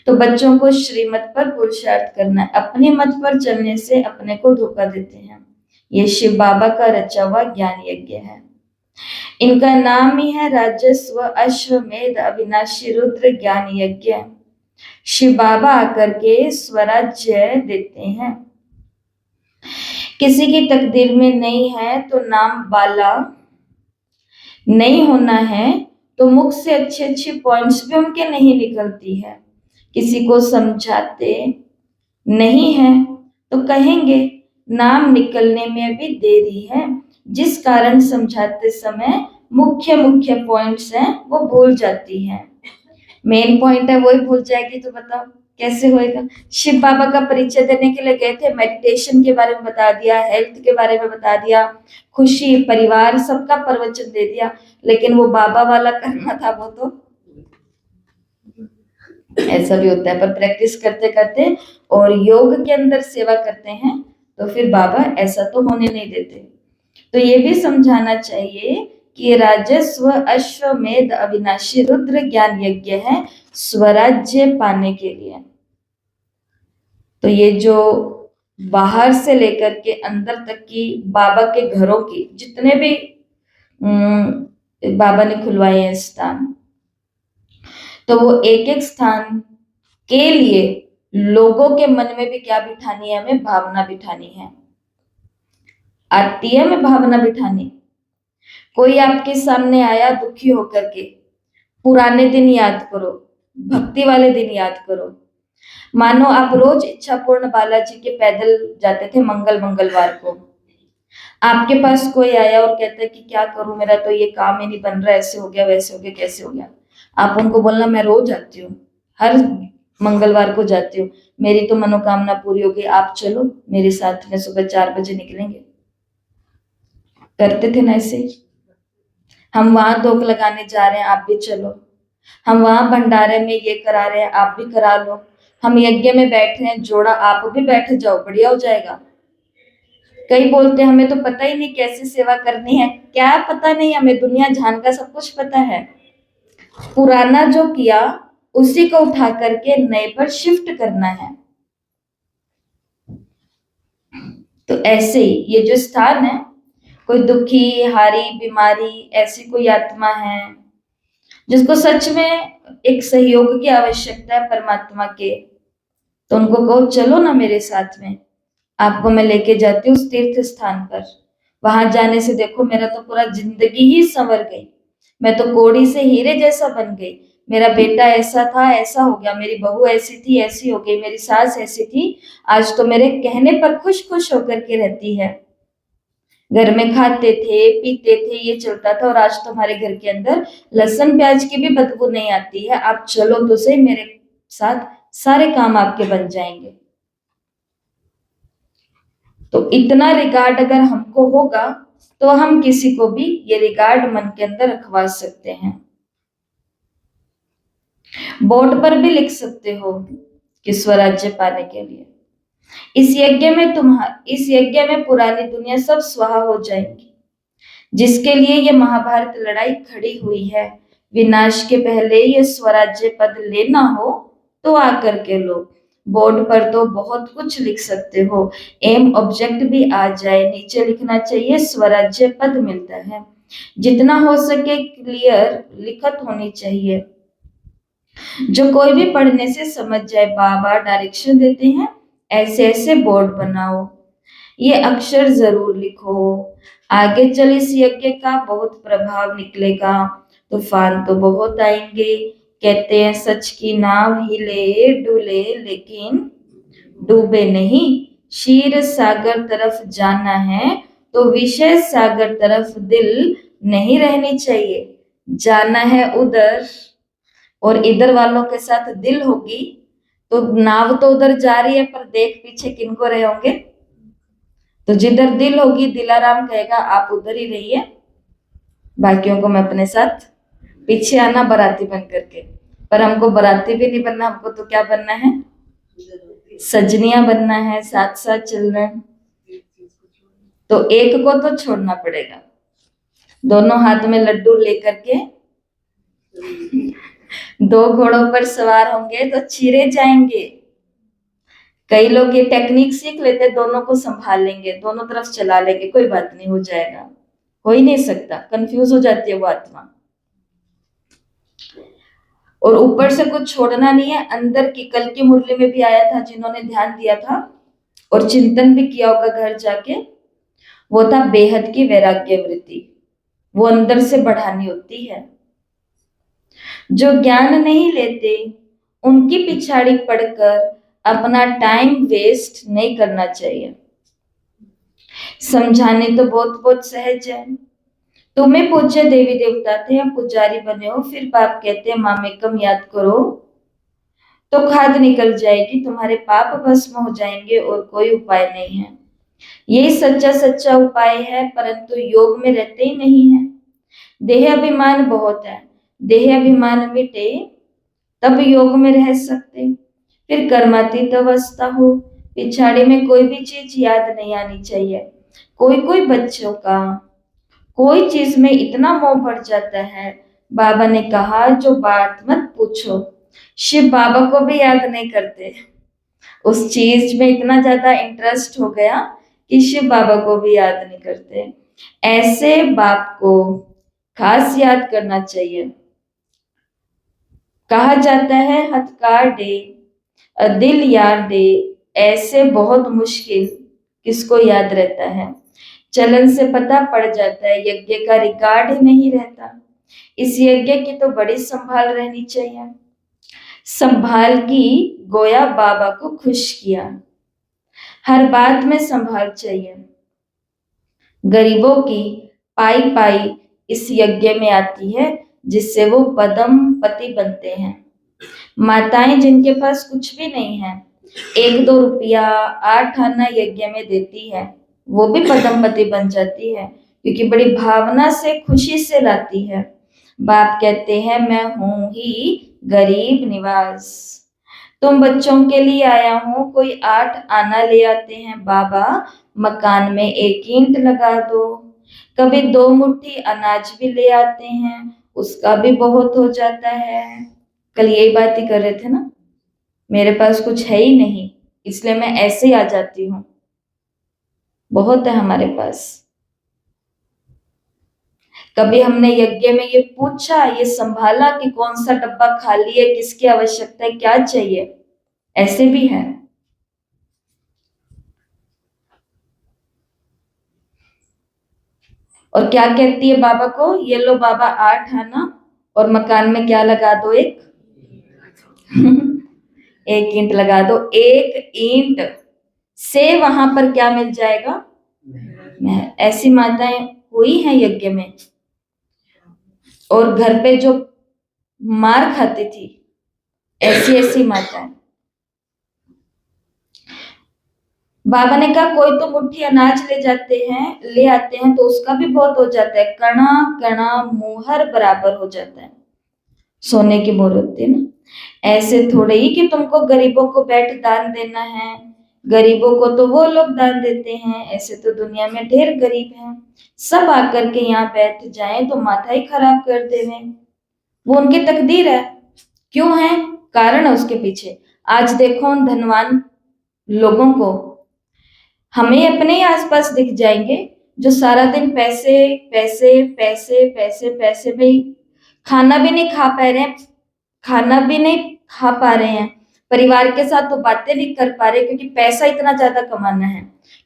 तो बच्चों को श्रीमत पर पुरुषार्थ करना है, अपनी मत पर चलने से अपने को धोखा देते हैं। ये शिव बाबा का रचा हुआ ज्ञान यज्ञ है। इनका नाम ही है राजस्व अश्वमेध अविनाशी रुद्र ज्ञान यज्ञ। शिव बाबा आकर के स्वराज्य देते हैं। किसी की तकदीर में नहीं है तो नाम बाला नहीं होना है, तो मुख से अच्छे अच्छे पॉइंट्स भी उनके नहीं निकलती है। किसी को समझाते नहीं है तो कहेंगे नाम निकलने में भी देरी है, जिस कारण समझाते समय मुख्य मुख्य पॉइंट्स हैं वो भूल जाती है। मेन पॉइंट है वही भूल जाएगी, तो बताओ कैसे होएगा? शिव बाबा का परिचय देने के लिए गए थे, मेडिटेशन के बारे में बता दिया, हेल्थ के बारे में बता दिया, खुशी, परिवार, सबका प्रवचन दे दिया, लेकिन वो बाबा वाला करना था वो तो ऐसा भी होता है। पर प्रैक्टिस करते करते और योग के अंदर सेवा करते हैं तो फिर बाबा ऐसा तो होने नहीं देते। तो ये भी समझाना चाहिए कि राजस्व अश्वमेध अविनाशी रुद्र ज्ञान यज्ञ है स्वराज्य पाने के लिए। तो ये जो बाहर से लेकर के अंदर तक की बाबा के घरों की जितने भी बाबा ने खुलवाए हैं स्थान, तो वो एक एक स्थान के लिए लोगों के मन में भी क्या बिठानी है? हमें भावना बिठानी है। आती है हमें भावना बिठानी। कोई आपके सामने आया दुखी होकर के, पुराने दिन याद करो, भक्ति वाले दिन याद करो। मानो आप रोज इच्छापूर्ण बालाजी के पैदल जाते थे मंगलवार को, आपके पास कोई आया और कहता है कि क्या करूं, मेरा तो ये काम ही नहीं बन रहा, ऐसे हो गया, वैसे हो गया, कैसे हो गया। आप उनको बोलना मैं रोज आती हूँ, हर मंगलवार को जाती हूँ, मेरी तो मनोकामना पूरी हो गई, आप चलो मेरे साथ में, सुबह 4 बजे निकलेंगे। करते थे ना ऐसे? हम वहां धोख लगाने जा रहे हैं, आप भी चलो। हम वहां भंडारे में ये करा रहे हैं, आप भी करा लो। हम यज्ञ में बैठे हैं, जोड़ा, आप भी बैठ जाओ, बढ़िया हो जाएगा। कई बोलते हैं हमें तो पता ही नहीं कैसे सेवा करनी है। क्या पता नहीं, हमें दुनिया जहान का सब कुछ पता है। पुराना जो किया उसी को उठा करके नए पर शिफ्ट करना है। तो ऐसे ही ये जो स्थान है, कोई दुखी, हारी, बीमारी, ऐसी कोई आत्मा है जिसको सच में एक सहयोग की आवश्यकता है परमात्मा के, तो उनको कहो चलो ना मेरे साथ में, आपको मैं लेके जाती हूँ उस तीर्थ स्थान पर। वहां जाने से देखो मेरा तो पूरा जिंदगी ही संवर गई, मैं तो कोड़ी से हीरे जैसा बन गई। मेरा बेटा ऐसा था, ऐसा हो गया, मेरी बहू ऐसी थी, ऐसी हो गई, मेरी सास ऐसी थी, आज तो मेरे कहने पर खुश खुश होकर के रहती है। घर में खाते थे पीते थे, ये चलता था, और आज तो हमारे घर के अंदर लहसुन प्याज की भी बदबू नहीं आती है। आप चलो तो सही मेरे साथ, सारे काम आपके बन जाएंगे। तो इतना रिगार्ड अगर हमको होगा तो हम किसी को भी ये रिगार्ड मन के अंदर रखवा सकते हैं। बोर्ड पर भी लिख सकते हो कि स्वराज्य पाने के लिए इस यज्ञ में पुरानी दुनिया सब स्वाहा हो जाएगी, जिसके लिए ये महाभारत लड़ाई खड़ी हुई है। विनाश के पहले ये स्वराज्य पद लेना हो तो आकर के लो। बोर्ड पर तो बहुत कुछ लिख सकते हो, एम ऑब्जेक्ट भी आ जाए, नीचे लिखना चाहिए स्वराज्य पद मिलता है। जितना हो सके क्लियर लिखत होनी चाहिए, जो कोई भी पढ़ने से समझ जाए। बाबा डायरेक्शन देते हैं, ऐसे ऐसे बोर्ड बनाओ, ये अक्षर जरूर लिखो, आगे चल इस यज्ञ का बहुत प्रभाव निकलेगा, तूफान तो बहुत आएंगे। कहते हैं सच की नाव हिले डुले लेकिन डूबे नहीं। क्षीर सागर तरफ जाना है तो विषय सागर तरफ दिल नहीं रहनी चाहिए। जाना है उधर और इधर वालों के साथ दिल होगी तो नाव तो उधर जा रही है, पर देख पीछे किनको रहे होंगे। तो जिधर दिल होगी दिलाराम कहेगा आप उधर ही रहिए, बाकियों को मैं अपने साथ, पीछे आना बाराती बन करके। पर हमको बाराती भी नहीं बनना, हमको तो क्या बनना है, सजनिया बनना है, साथ साथ चलना है। तो एक को तो छोड़ना पड़ेगा, दोनों हाथ में लड्डू लेकर के दो घोड़ों पर सवार होंगे तो चिरे जाएंगे। कई लोग ये टेक्निक सीख लेते, दोनों को संभाल लेंगे, दोनों तरफ चला लेंगे, कोई बात नहीं, हो जाएगा। हो ही नहीं सकता, कंफ्यूज हो जाती है वो आत्मा। और ऊपर से कुछ छोड़ना नहीं है, अंदर की, कल की मुरली में भी आया था, जिन्होंने ध्यान दिया था और चिंतन भी किया होगा घर जाके, वो था बेहद की वैराग्य वृत्ति, वो अंदर से बढ़ानी होती है। जो ज्ञान नहीं लेते उनकी पिछाड़ी पड़कर अपना टाइम वेस्ट नहीं करना चाहिए। समझाने तो बहुत बहुत सहज है। तुम्हें पूज्य देवी देवता थे, अब पुजारी बने हो, फिर बाप कहते हैं मामेकम याद करो तो खाद निकल जाएगी, तुम्हारे पाप भस्म हो जाएंगे और कोई उपाय नहीं है। यही सच्चा सच्चा उपाय है, परंतु योग में रहते ही नहीं है। देह अभिमान बहुत है, देह अभिमान मिटे तब योग में रह सकते। फिर कर्मातीत अवस्था हो, पिछाड़ी में कोई भी चीज याद नहीं आनी चाहिए। कोई कोई बच्चों का कोई चीज में इतना मोह बढ़ जाता है, बाबा ने कहा जो बात मत पूछो। शिव बाबा को भी याद नहीं करते, उस चीज में इतना ज्यादा इंटरेस्ट हो गया कि शिव बाबा को भी याद नहीं करते। ऐसे बाप को खास याद करना चाहिए। कहा जाता है हथकार दे दिल यार दे, ऐसे बहुत मुश्किल किसको याद रहता है। चलन से पता पड़ जाता है, यज्ञ का रिकॉर्ड ही नहीं रहता। इस यज्ञ की तो बड़ी संभाल रहनी चाहिए। संभाल की गोया बाबा को खुश किया, हर बात में संभाल चाहिए। गरीबों की पाई पाई इस यज्ञ में आती है, जिससे वो पदम पति बनते हैं। माताएं जिनके पास कुछ भी नहीं है, 1-2 रुपया 8 आना यज्ञ में देती है, वो भी पदमपति बन जाती है, क्योंकि बड़ी भावना से खुशी से लाती है। बाप कहते हैं मैं हूं ही गरीब निवास, तुम बच्चों के लिए आया हूं, कोई 8 आना ले आते हैं, बाबा मकान में 1 ईंट लगा दो। कभी 2 मुट्ठी अनाज भी ले आते हैं, उसका भी बहुत हो जाता है। कल यही बात ही कर रहे थे ना, मेरे पास कुछ है ही नहीं, इसलिए मैं ऐसे ही आ जाती हूँ, बहुत है हमारे पास। कभी हमने यज्ञ में ये पूछा, ये संभाला कि कौन सा डब्बा खाली है, किसकी आवश्यकता है, क्या चाहिए? ऐसे भी है। और क्या कहती है बाबा को, ये लो बाबा 8 आना और मकान में क्या लगा दो, एक एक ईंट लगा दो। एक ईंट से वहां पर क्या मिल जाएगा? ऐसी माताएं हुई हैं यज्ञ में। और घर पे जो मार खाती थी, ऐसी ऐसी माताएं। बाबा ने कहा कोई तो मुट्ठी अनाज ले आते हैं तो उसका भी बहुत हो जाता है, कणा कणा मुहर बराबर हो जाता है। सोने की मोहर होती है ना। ऐसे थोड़े ही कि तुमको गरीबों को बैठ दान देना है, गरीबों को तो वो लोग दान देते हैं, ऐसे तो दुनिया में ढेर गरीब हैं, सब आकर के यहाँ बैठ जाएं तो माथा ही खराब कर देवे। वो उनकी तकदीर है। क्यों है? कारण है उसके पीछे। आज देखो उन धनवान लोगों को, हमें अपने ही आसपास दिख जाएंगे, जो सारा दिन पैसे पैसे पैसे पैसे पैसे में ही खाना भी नहीं खा पा रहे हैं, खाना भी नहीं खा पा रहे हैं, परिवार के साथ तो बातें नहीं कर पा रहे क्योंकि पैसा इतना ज्यादा कमाना है।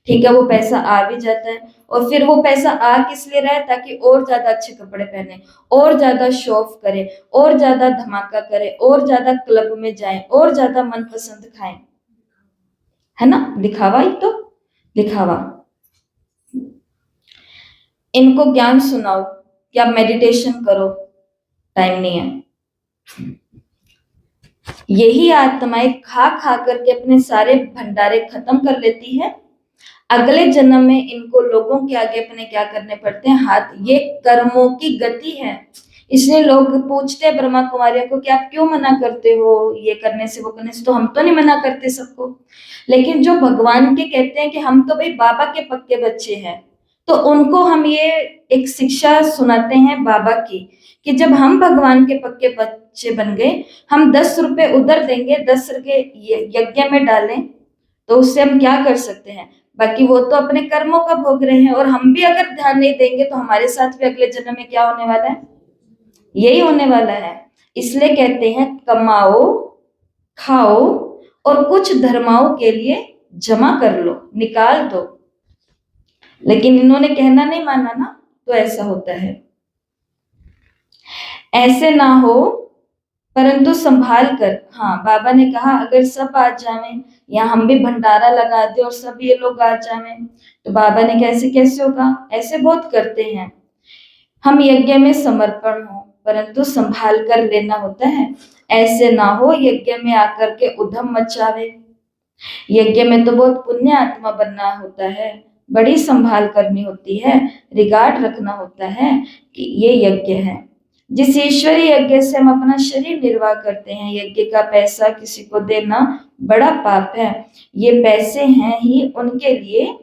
ठीक है, वो पैसा आ भी जाता है और फिर वो पैसा आ किस लिए रहा है? ताकि और ज्यादा अच्छे कपड़े पहने, और ज्यादा शो ऑफ करे, और ज्यादा धमाका करे, और ज्यादा क्लब में जाए, और ज्यादा मनपसंद खाएं। है ना? दिखावा ही तो, दिखावा। इनको ज्ञान सुनाओ या मेडिटेशन करो, टाइम नहीं है। यही आत्माएं खा खा करके अपने सारे भंडारे खत्म कर लेती है। अगले जन्म में इनको लोगों के आगे अपने क्या करने पड़ते हैं? हाथ। ये कर्मों की गति है। इसलिए लोग पूछते हैं ब्रह्मा कुमारियों को कि आप क्यों मना करते हो ये करने से, वो करने से? तो हम तो नहीं मना करते सबको, लेकिन जो भगवान के कहते हैं कि हम तो भाई बाबा के पक्के बच्चे हैं, तो उनको हम ये एक शिक्षा सुनाते हैं बाबा की कि जब हम भगवान के पक्के बच्चे बन गए, हम 10 रुपए उधर देंगे, 10 रुपए यज्ञ में डालें, तो उससे हम क्या कर सकते हैं? बाकी वो तो अपने कर्मों का भोग रहे हैं, और हम भी अगर ध्यान नहीं देंगे तो हमारे साथ भी अगले जन्म में क्या होने वाला है? यही होने वाला है। इसलिए कहते हैं कमाओ, खाओ और कुछ धर्माओं के लिए जमा कर लो, निकाल दो। लेकिन इन्होंने कहना नहीं माना ना, तो ऐसा होता है। ऐसे ना हो परंतु संभाल कर। हाँ, बाबा ने कहा अगर सब आ जावे या हम भी भंडारा लगा दे और सब ये लोग आ जावे, तो बाबा ने कैसे कैसे होगा? ऐसे बहुत करते हैं। हम यज्ञ में समर्पण हो परंतु संभाल कर लेना होता है। ऐसे ना हो यज्ञ में आकर के उधम मचावे। यज्ञ में तो बहुत पुण्य आत्मा बनना होता है, बड़ी संभाल करनी होती है, रिगार्ड रखना होता है कि ये यज्ञ है। जिस ईश्वरीय यज्ञ से हम अपना शरीर निर्वाह करते हैं, यज्ञ का पैसा किसी को देना बड़ा पाप है। ये पैसे हैं ही उनके लिए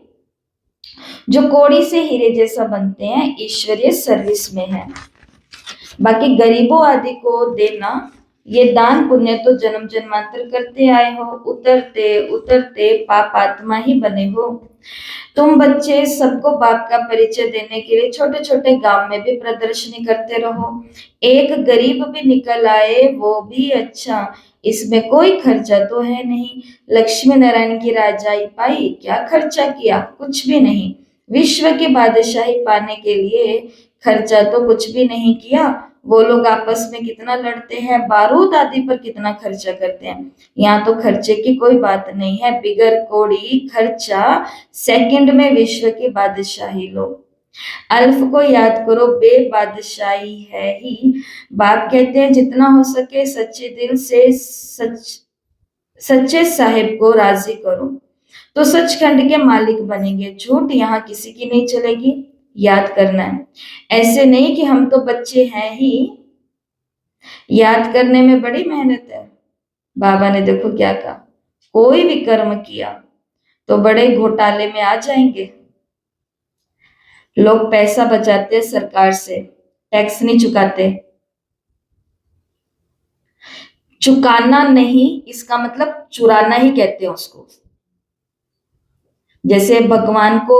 जो कौड़ी से हीरे जैसा बनते हैं, ईश्वरीय सर्विस में है। बाकी गरीबों आदि को देना, ये दान पुण्य तो जन्म जन्मांतर करते आए हो, उतरते उतरते पाप आत्मा ही बने हो। तुम बच्चे सबको बाप का परिचय देने के लिए छोटे छोटे गांव में भी प्रदर्शनी करते रहो। एक गरीब भी निकल आए वो भी अच्छा, इसमें कोई खर्चा तो है नहीं। लक्ष्मी नारायण की राजाई पाई, क्या खर्चा किया? कुछ भी नहीं। विश्व की बादशाही पाने के लिए खर्चा तो कुछ भी नहीं किया। वो लोग आपस में कितना लड़ते हैं, बारूद आदि पर कितना खर्चा करते हैं। यहाँ तो खर्चे की कोई बात नहीं है, बिगर कोड़ी खर्चा सेकंड में विश्व की बादशाही लो। अल्फ को याद करो, बेबादशाही है ही। बाप कहते हैं जितना हो सके सच्चे दिल से सच्चे साहिब को राजी करो तो सचखंड के मालिक बनेंगे। झूठ यहाँ किसी की नहीं चलेगी, याद करना है। ऐसे नहीं कि हम तो बच्चे हैं ही, याद करने में बड़ी मेहनत है। बाबा ने देखो क्या कहा, कोई भी कर्म किया तो बड़े घोटाले में आ जाएंगे। लोग पैसा बचाते हैं सरकार से, टैक्स नहीं चुकाते। चुकाना नहीं, इसका मतलब चुराना ही कहते हैं उसको। जैसे भगवान को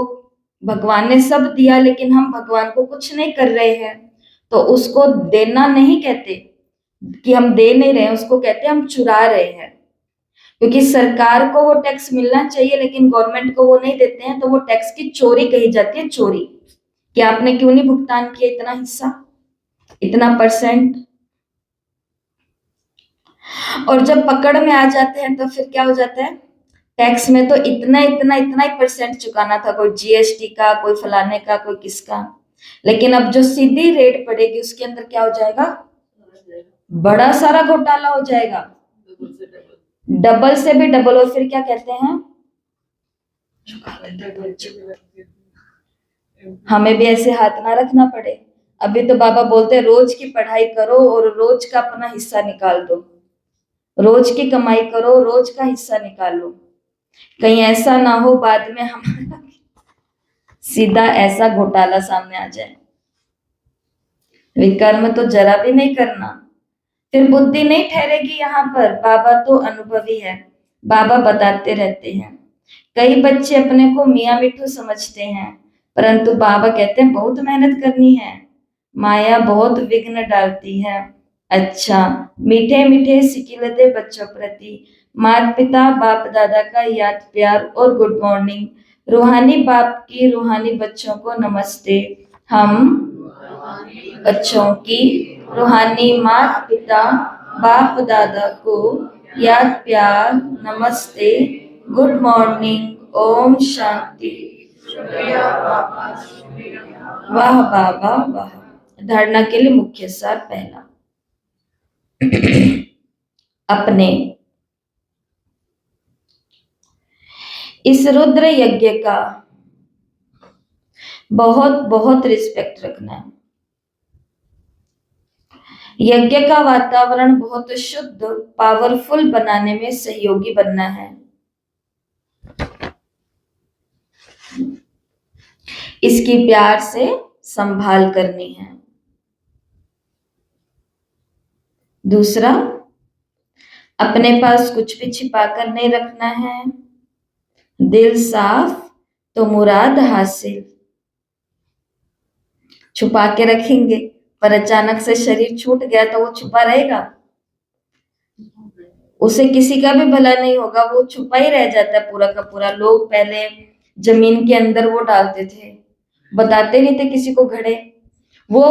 भगवान ने सब दिया लेकिन हम भगवान को कुछ नहीं कर रहे हैं, तो उसको देना नहीं कहते कि हम दे नहीं रहे हैं, उसको कहते हैं हम चुरा रहे हैं। क्योंकि सरकार को वो टैक्स मिलना चाहिए लेकिन गवर्नमेंट को वो नहीं देते हैं, तो वो टैक्स की चोरी कही जाती है, चोरी। कि आपने क्यों नहीं भुगतान किया इतना हिस्सा, इतना परसेंट। और जब पकड़ में आ जाते हैं तो फिर क्या हो जाता है, टैक्स में तो इतना इतना इतना ही परसेंट चुकाना था, कोई जीएसटी का, कोई फलाने का, कोई किसका। लेकिन अब जो सीधी रेट पड़ेगी उसके अंदर क्या हो जाएगा, बड़ा सारा घोटाला हो जाएगा, डबल से भी डबल। और फिर क्या कहते हैं, हमें भी ऐसे हाथ ना रखना पड़े। अभी तो बाबा बोलते हैं रोज की पढ़ाई करो और रोज का अपना हिस्सा निकाल दो, रोज की कमाई करो, रोज का हिस्सा निकालो, कहीं ऐसा ना हो बाद में हमारा सीधा ऐसा घोटाला सामने आ जाए। विकर्म तो जरा भी नहीं करना, फिर बुद्धि नहीं ठहरेगी यहाँ पर। बाबा तो अनुभवी है, बाबा बताते रहते हैं। कई बच्चे अपने को मियाँ मिठू समझते हैं, परंतु बाबा कहते हैं बहुत मेहनत करनी है, माया बहुत विघ्न डालती है। अच्छा, मीठे मीठे सिकिलते बच्चों प्रति माता पिता बाप दादा का याद प्यार और गुड मॉर्निंग। रूहानी बाप की रूहानी बच्चों को नमस्ते। हम बच्चों की रूहानी माता पिता बाप दादा को याद प्यार नमस्ते, गुड मॉर्निंग, ओम शांति। वाह बाबा वाह। धारणा के लिए मुख्य सार पहला, अपने इस रुद्र यज्ञ का बहुत बहुत रिस्पेक्ट रखना है। यज्ञ का वातावरण बहुत शुद्ध पावरफुल बनाने में सहयोगी बनना है। इसकी प्यार से संभाल करनी है। दूसरा, अपने पास कुछ भी छिपा कर नहीं रखना है। दिल साफ तो मुराद हासिल। छुपा के रखेंगे पर अचानक से शरीर छूट गया तो वो छुपा रहेगा, उसे किसी का भी भला नहीं होगा, वो छुपा ही रह जाता है पूरा का पूरा। लोग पहले जमीन के अंदर वो डालते थे, बताते नहीं थे किसी को घड़े, वो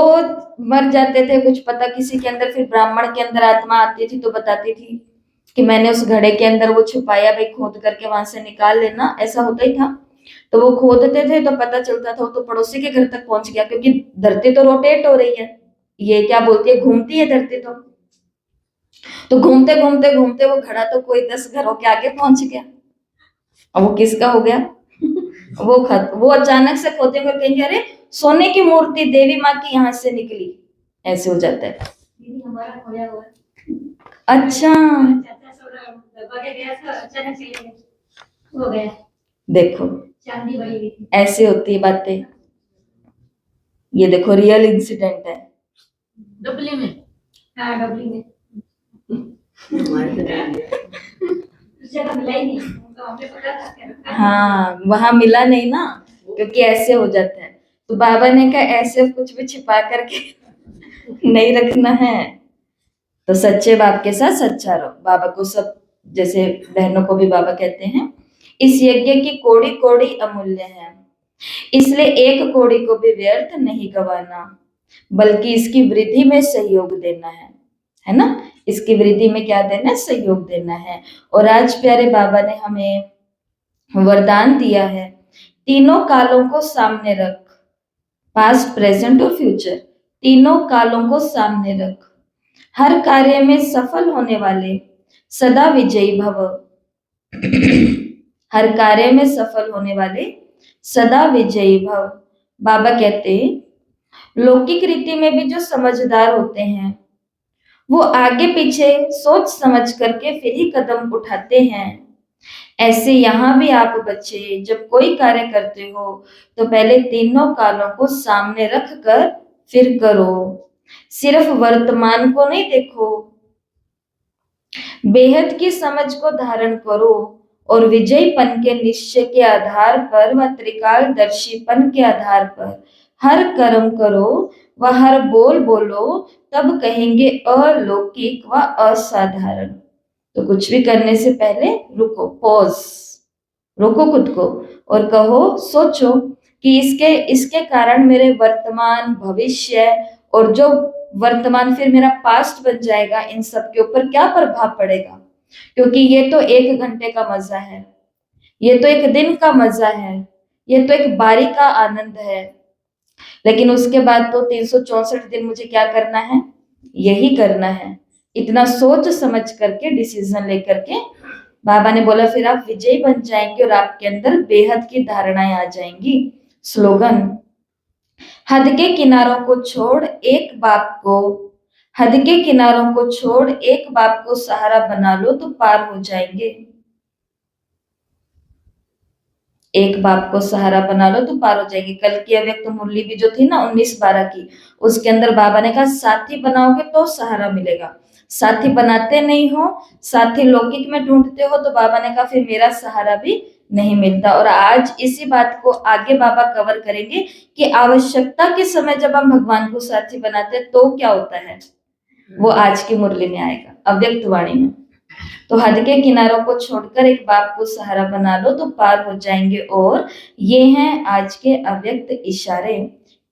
मर जाते थे कुछ पता किसी के अंदर, फिर ब्राह्मण के अंदर आत्मा आती थी तो बताती थी कि मैंने उस घड़े के अंदर वो छुपाया, भाई खोद करके वहां से निकाल लेना, ऐसा होता ही था। तो वो खोदते थे तो पता चलता था वो तो पड़ोसी के घर तक पहुंच गया, क्योंकि धरती तो रोटेट हो रही है, ये क्या बोलती है, घूमती है धरती। तो घूमते घूमते घूमते वो घड़ा तो कोई 10 घरों के आगे पहुंच गया। अब वो किसका हो गया वो अचानक से खोदेंगे और कहेंगे अरे सोने की मूर्ति देवी माँ की यहाँ से निकली, ऐसे हो जाता है। हमारा खोया हुआ अच्छा, हो गया, देखो चांदी बड़ी हुई थी। ऐसे होती है बातें। ये देखो रियल इंसिडेंट है। डबली में, हाँ डबली में उस जगह मिला ही नहीं, तो हमने पता था। हाँ वहां मिला नहीं ना, क्योंकि ऐसे हो जाता है। तो बाबा ने कहा ऐसे कुछ भी छिपा करके नहीं रखना है। तो सच्चे बाप के साथ सच्चा रहो। बाबा को सब, जैसे बहनों को भी बाबा कहते हैं, इस यज्ञ की कोड़ी कोड़ी अमूल्य है, इसलिए एक कोड़ी को भी व्यर्थ नहीं गवाना, बल्कि इसकी वृद्धि में सहयोग देना है ना। इसकी वृद्धि में क्या देना है, सहयोग देना है। और आज प्यारे बाबा ने हमें वरदान दिया है, तीनों कालों को सामने रख, पास्ट प्रेजेंट और फ्यूचर, तीनों कालों को सामने रख, हर कार्य में सफल होने वाले सदा विजयी भव। हर कार्य में सफल होने वाले सदा विजयी भव। बाबा कहते हैं लौकिक रीति में भी जो समझदार होते हैं वो आगे पीछे सोच समझ करके फिर ही कदम उठाते हैं। ऐसे यहाँ भी आप बच्चे जब कोई कार्य करते हो तो पहले तीनों कालों को सामने रख कर फिर करो, सिर्फ वर्तमान को नहीं देखो, बेहद की समझ को धारण करो और विजयीपन के निश्चय के आधार पर व त्रिकालदर्शीपन के आधार पर हर कर्म करो व हर बोल बोलो, तब कहेंगे अलौकिक व असाधारण। तो कुछ भी करने से पहले रुको, पॉज, रोको खुद को और कहो, सोचो कि इसके इसके कारण मेरे वर्तमान, भविष्य और जो वर्तमान फिर मेरा पास्ट बन जाएगा, इन सब के ऊपर क्या प्रभाव पड़ेगा। क्योंकि ये तो 1 घंटे का मजा है, ये तो एक दिन का मजा है, ये तो एक बारी का आनंद है, लेकिन उसके बाद तो 364 दिन मुझे क्या करना है, यही करना है। इतना सोच समझ करके डिसीजन लेकर के बाबा ने बोला फिर आप विजयी बन जाएंगे और आपके अंदर बेहद की धारणाएं आ जाएंगी। स्लोगन, हद के किनारों को छोड़ एक बाप को, हद के किनारों को छोड़ एक बाप को सहारा बना लो तो पार हो जाएंगे। एक बाप को सहारा बना लो तो पार हो जाएंगे। कल की अव्यक्त मुरली भी जो थी ना 19/12 की, उसके अंदर बाबा ने कहा साथी बनाओगे तो सहारा मिलेगा, साथी बनाते नहीं हो, साथी लौकिक में ढूंढते हो, तो बाबा ने कहा फिर मेरा सहारा भी नहीं मिलता। और आज इसी बात को आगे बाबा कवर करेंगे कि आवश्यकता के समय जब हम भगवान को साथी बनाते हैं तो क्या होता है, वो आज की मुरली में आएगा, अव्यक्त वाणी में। तो हद के किनारों को छोड़कर एक बाप को सहारा बना लो तो पार हो जाएंगे। और ये हैं आज के अव्यक्त इशारे।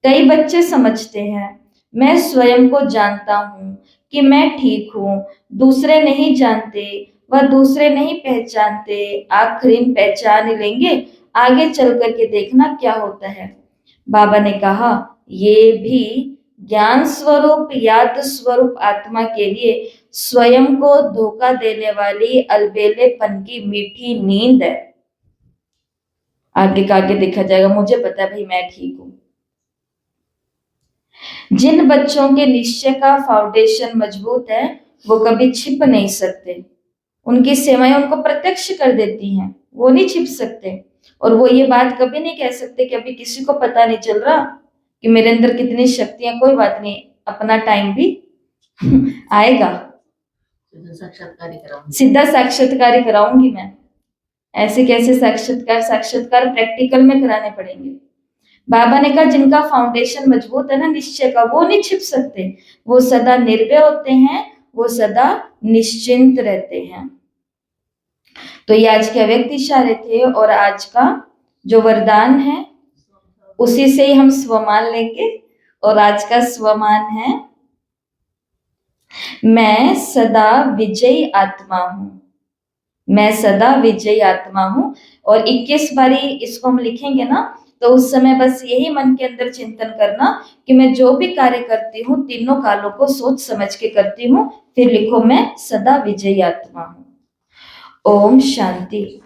कई बच्चे समझते हैं मैं स्वयं को जानता हूं कि मैं ठीक हूं, दूसरे नहीं जानते व दूसरे नहीं पहचानते, आखिर पहचान लेंगे, आगे चल करके देखना क्या होता है। बाबा ने कहा ये भी ज्ञान स्वरूप, याद स्वरूप आत्मा के लिए स्वयं को धोखा देने वाली अलबेलेपन की मीठी नींद है। आगे का आगे देखा जाएगा, मुझे पता है भाई मैं ठीक हूं। जिन बच्चों के निश्चय का फाउंडेशन मजबूत है वो कभी छिप नहीं सकते, उनकी सेवाएं उनको प्रत्यक्ष कर देती हैं, वो नहीं छिप सकते। और वो ये बात कभी नहीं कह सकते कि अभी किसी को पता नहीं चल रहा कि मेरे अंदर कितनी शक्तियां, कोई बात नहीं, अपना टाइम भी आएगा, सीधा साक्षात्कार कराऊंगी मैं। ऐसे कैसे साक्षात्कार, साक्षात्कार प्रैक्टिकल में कराने पड़ेंगे। बाबा ने कहा जिनका फाउंडेशन मजबूत है ना निश्चय का, वो नहीं छिप सकते, वो सदा निर्भय होते हैं, वो सदा निश्चिंत रहते हैं। तो ये आज के अव्यक्त इशारे थे और आज का जो वरदान है उसी से ही हम स्वमान लेंगे। और आज का स्वमान है मैं सदा विजयी आत्मा हूं, मैं सदा विजयी आत्मा हूं। और 21 बारी इसको हम लिखेंगे ना, तो उस समय बस यही मन के अंदर चिंतन करना कि मैं जो भी कार्य करती हूँ तीनों कालों को सोच समझ के करती हूँ। फिर लिखो मैं सदा विजयी आत्मा हूं। ओम शांति।